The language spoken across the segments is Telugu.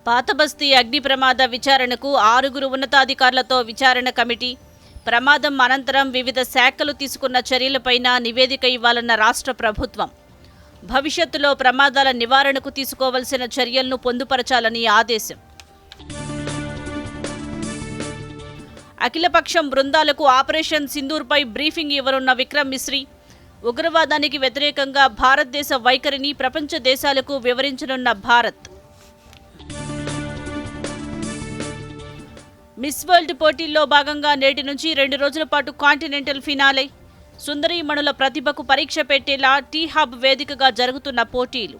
పాతబస్తీ అగ్ని ప్రమాద విచారణకు 6 ఉన్నతాధికారులతో విచారణ కమిటీ. ప్రమాదం అనంతరం వివిధ శాఖలు తీసుకున్న చర్యలపైన నివేదిక ఇవ్వాలన్న రాష్ట్ర ప్రభుత్వం. భవిష్యత్తులో ప్రమాదాల నివారణకు తీసుకోవాల్సిన చర్యలను పొందుపరచాలని ఆదేశం. అఖిలపక్షం బృందాలకు ఆపరేషన్ సింధూర్పై బ్రీఫింగ్ ఇవ్వనున్న విక్రమ్ మిశ్రీ. ఉగ్రవాదానికి వ్యతిరేకంగా భారతదేశ వైఖరిని ప్రపంచ దేశాలకు వివరించనున్న భారత్. మిస్ వరల్డ్ పోటీల్లో భాగంగా నేటి నుంచి 2 రోజుల పాటు కాంటినెంటల్ ఫినాలే. సుందరీమణుల ప్రతిభకు పరీక్ష పెట్టేలా టీ హబ్ వేదికగా జరుగుతున్న పోటీలు.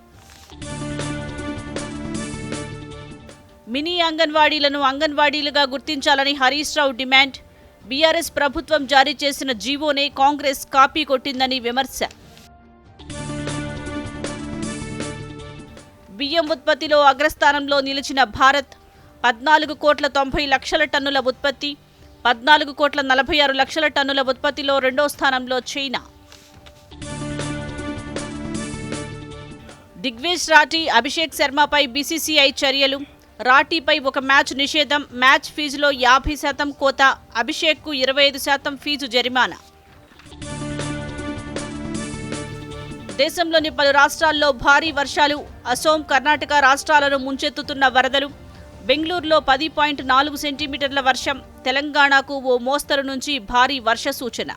మినీ అంగన్వాడీలను అంగన్వాడీలుగా గుర్తించాలని హరీష్ రావు డిమాండ్. బీఆర్ఎస్ ప్రభుత్వం జారీ చేసిన జీవోనే కాంగ్రెస్ కాపీ కొట్టిందని విమర్శ. బియ్యం ఉత్పత్తిలో అగ్రస్థానంలో నిలిచిన భారత్. 14,90,00,000 టన్నుల ఉత్పత్తి. 14,46,00,000 టన్నుల ఉత్పత్తిలో రెండో స్థానంలో చైనా. దిగ్వేష్ రాఠీ, అభిషేక్ శర్మపై బీసీసీఐ చర్యలు. రాఠీపై 1 మ్యాచ్ నిషేధం. మ్యాచ్ ఫీజులో 50% కోత. అభిషేక్కు 25% ఫీజు జరిమానా. దేశంలోని పలు రాష్ట్రాల్లో భారీ వర్షాలు. అసోం, కర్ణాటక రాష్ట్రాలను ముంచెత్తుతున్న వరదలు. బెంగళూరులో 10.4 సెంటీమీటర్ల వర్షం. తెలంగాణకు ఓ మోస్తరు నుంచి భారీ వర్ష సూచన.